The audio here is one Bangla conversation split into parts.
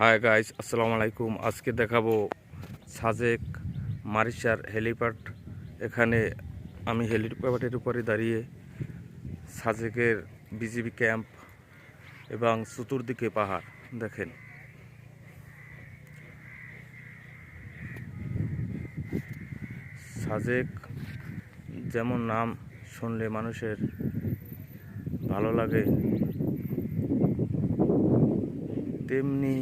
হাই গাইস, আসসালামু আলাইকুম। আজকে দেখাবো সাজেক মারিশার হেলিপ্যাড। এখানে আমি হেলিপ্যাডের উপরে দাঁড়িয়ে সাজেকের বিজিবি ক্যাম্প এবং চতুর্দিকে পাহাড় দেখেন। সাজেক যেমন নাম শুনলে মানুষের ভালো লাগে, তেমনি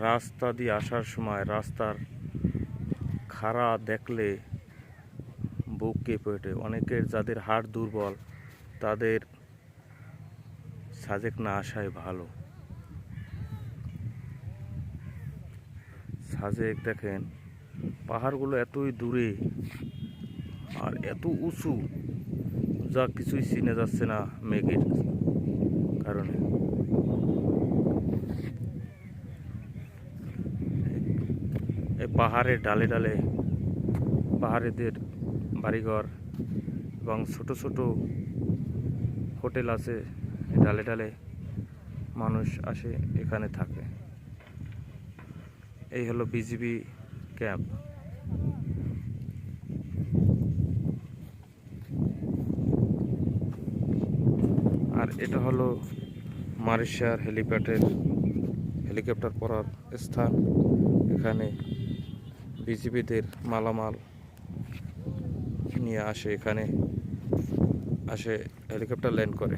রাস্তা দিয়ে আসার সময় রাস্তার খাড়া দেখলে বুক কেঁপে ওঠে। অনেকের যাদের হাড় দুর্বল তাদের সাজেক না আসাই ভালো। সাজেক দেখেন, পাহাড়গুলো এতই দূরে আর এত উঁচু যা কিছুই চিনে যাচ্ছে না মেঘের কারণে। এই পাহাড়ের ডালে ডালে পাহাড়িদের বাড়িঘর এবং ছোট ছোট হোটেল আছে। ডালে ডালে মানুষ আসে, এখানে থাকে। এই হলো বিজিবি ক্যাম্প। আর এটা হলো মারিশার হেলিকপ্টার পড়ার স্থান। এখানে বিজিবিদের মালামাল নিয়ে আসে, এখানে আসে হেলিকপ্টার ল্যান্ড করে।